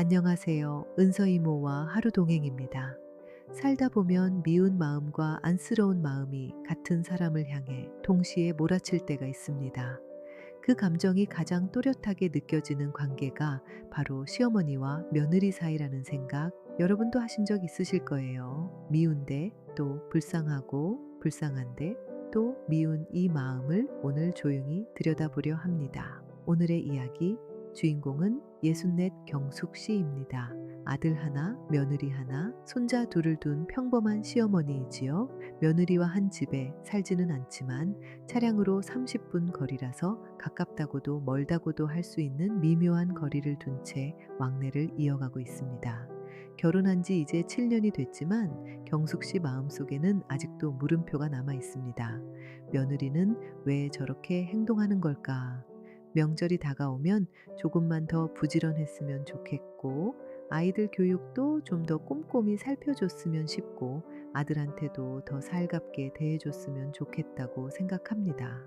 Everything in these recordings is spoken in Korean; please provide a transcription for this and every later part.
안녕하세요. 은서 이모와 하루 동행입니다. 살다 보면 미운 마음과 안쓰러운 마음이 같은 사람을 향해 동시에 몰아칠 때가 있습니다. 그 감정이 가장 또렷하게 느껴지는 관계가 바로 시어머니와 며느리 사이라는 생각 여러분도 하신 적 있으실 거예요. 미운데 또 불쌍하고 불쌍한데 또 미운 이 마음을 오늘 조용히 들여다보려 합니다. 오늘의 이야기 주인공은 64 경숙 씨입니다. 아들 하나, 며느리 하나, 손자 둘을 둔 평범한 시어머니이지요. 며느리와 한 집에 살지는 않지만 차량으로 30분 거리라서 가깝다고도 멀다고도 할 수 있는 미묘한 거리를 둔 채 왕래를 이어가고 있습니다. 결혼한 지 이제 7년이 됐지만 경숙 씨 마음속에는 아직도 물음표가 남아 있습니다. 며느리는 왜 저렇게 행동하는 걸까? 명절이 다가오면 조금만 더 부지런했으면 좋겠고, 아이들 교육도 좀 더 꼼꼼히 살펴줬으면 싶고, 아들한테도 더 살갑게 대해줬으면 좋겠다고 생각합니다.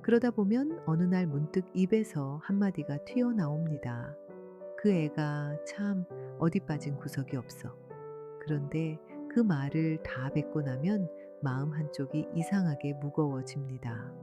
그러다 보면 어느 날 문득 입에서 한마디가 튀어나옵니다. 그 애가 참 어디 빠진 구석이 없어. 그런데 그 말을 다 뱉고 나면 마음 한쪽이 이상하게 무거워집니다.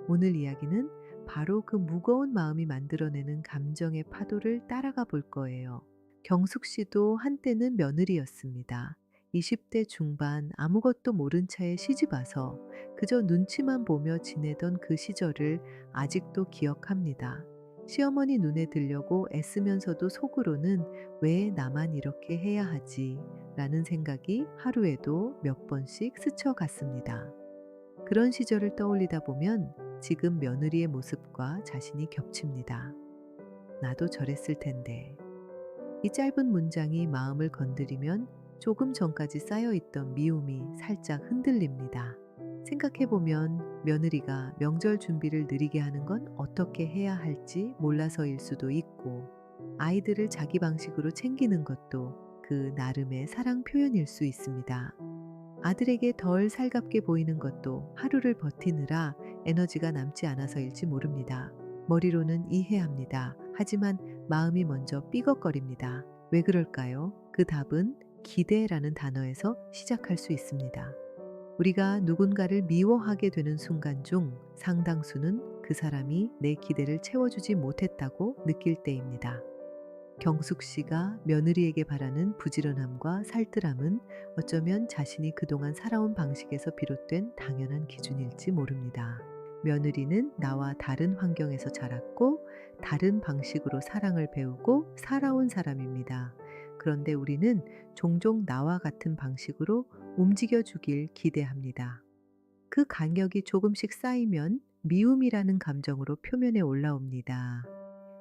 오늘 이야기는 바로 그 무거운 마음이 만들어내는 감정의 파도를 따라가 볼 거예요. 경숙 씨도 한때는 며느리였습니다. 20대 중반 아무것도 모른 차에 시집 와서 그저 눈치만 보며 지내던 그 시절을 아직도 기억합니다. 시어머니 눈에 들려고 애쓰면서도 속으로는 왜 나만 이렇게 해야 하지? 라는 생각이 하루에도 몇 번씩 스쳐갔습니다. 그런 시절을 떠올리다 보면 지금 며느리의 모습과 자신이 겹칩니다. 나도 저랬을 텐데. 이 짧은 문장이 마음을 건드리면 조금 전까지 쌓여있던 미움이 살짝 흔들립니다. 생각해보면 며느리가 명절 준비를 느리게 하는 건 어떻게 해야 할지 몰라서일 수도 있고, 아이들을 자기 방식으로 챙기는 것도 그 나름의 사랑 표현일 수 있습니다. 아들에게 덜 살갑게 보이는 것도 하루를 버티느라 에너지가 남지 않아서일지 모릅니다. 머리로는 이해합니다. 하지만 마음이 먼저 삐걱거립니다. 왜 그럴까요? 그 답은 기대라는 단어에서 시작할 수 있습니다. 우리가 누군가를 미워하게 되는 순간 중 상당수는 그 사람이 내 기대를 채워주지 못했다고 느낄 때입니다. 경숙 씨가 며느리에게 바라는 부지런함과 살뜰함은 어쩌면 자신이 그동안 살아온 방식에서 비롯된 당연한 기준일지 모릅니다. 며느리는 나와 다른 환경에서 자랐고 다른 방식으로 사랑을 배우고 살아온 사람입니다. 그런데 우리는 종종 나와 같은 방식으로 움직여 주길 기대합니다. 그 간격이 조금씩 쌓이면 미움이라는 감정으로 표면에 올라옵니다.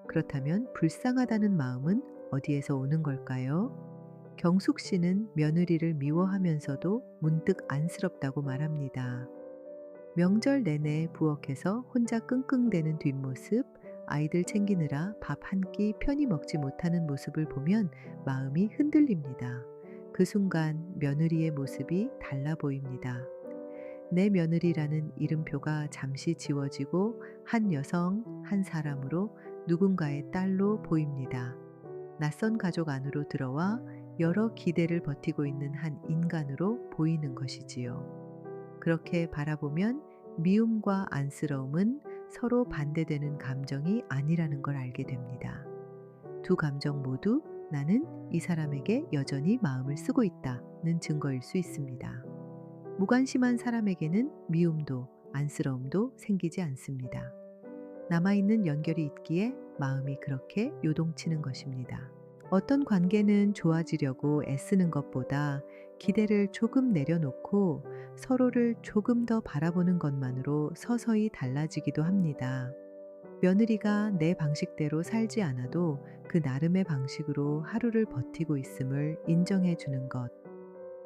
그렇다면 불쌍하다는 마음은 어디에서 오는 걸까요? 경숙 씨는 며느리를 미워하면서도 문득 안쓰럽다고 말합니다. 명절 내내 부엌에서 혼자 끙끙대는 뒷모습, 아이들 챙기느라 밥 한 끼 편히 먹지 못하는 모습을 보면 마음이 흔들립니다. 그 순간 며느리의 모습이 달라 보입니다. 내 며느리라는 이름표가 잠시 지워지고 한 여성, 한 사람으로 누군가의 딸로 보입니다. 낯선 가족 안으로 들어와 여러 기대를 버티고 있는 한 인간으로 보이는 것이지요. 그렇게 바라보면 미움과 안쓰러움은 서로 반대되는 감정이 아니라는 걸 알게 됩니다. 두 감정 모두 나는 이 사람에게 여전히 마음을 쓰고 있다는 증거일 수 있습니다. 무관심한 사람에게는 미움도 안쓰러움도 생기지 않습니다. 남아있는 연결이 있기에 마음이 그렇게 요동치는 것입니다. 어떤 관계는 좋아지려고 애쓰는 것보다 기대를 조금 내려놓고 서로를 조금 더 바라보는 것만으로 서서히 달라지기도 합니다. 며느리가 내 방식대로 살지 않아도 그 나름의 방식으로 하루를 버티고 있음을 인정해 주는 것.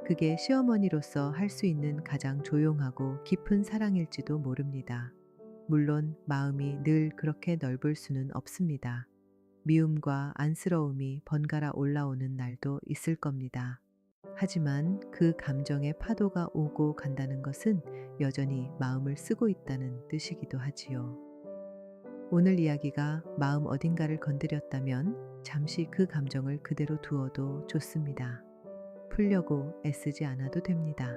그게 시어머니로서 할 수 있는 가장 조용하고 깊은 사랑일지도 모릅니다. 물론 마음이 늘 그렇게 넓을 수는 없습니다. 미움과 안쓰러움이 번갈아 올라오는 날도 있을 겁니다. 하지만 그 감정의 파도가 오고 간다는 것은 여전히 마음을 쓰고 있다는 뜻이기도 하지요. 오늘 이야기가 마음 어딘가를 건드렸다면 잠시 그 감정을 그대로 두어도 좋습니다. 풀려고 애쓰지 않아도 됩니다.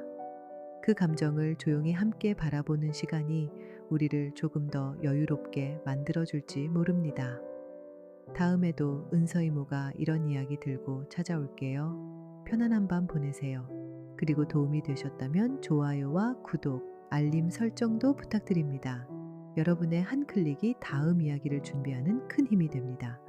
그 감정을 조용히 함께 바라보는 시간이 우리를 조금 더 여유롭게 만들어줄지 모릅니다. 다음에도 은서이모가 이런 이야기 들고 찾아올게요. 편안한 밤 보내세요. 그리고 도움이 되셨다면 좋아요와 구독, 알림 설정도 부탁드립니다. 여러분의 한 클릭이 다음 이야기를 준비하는 큰 힘이 됩니다.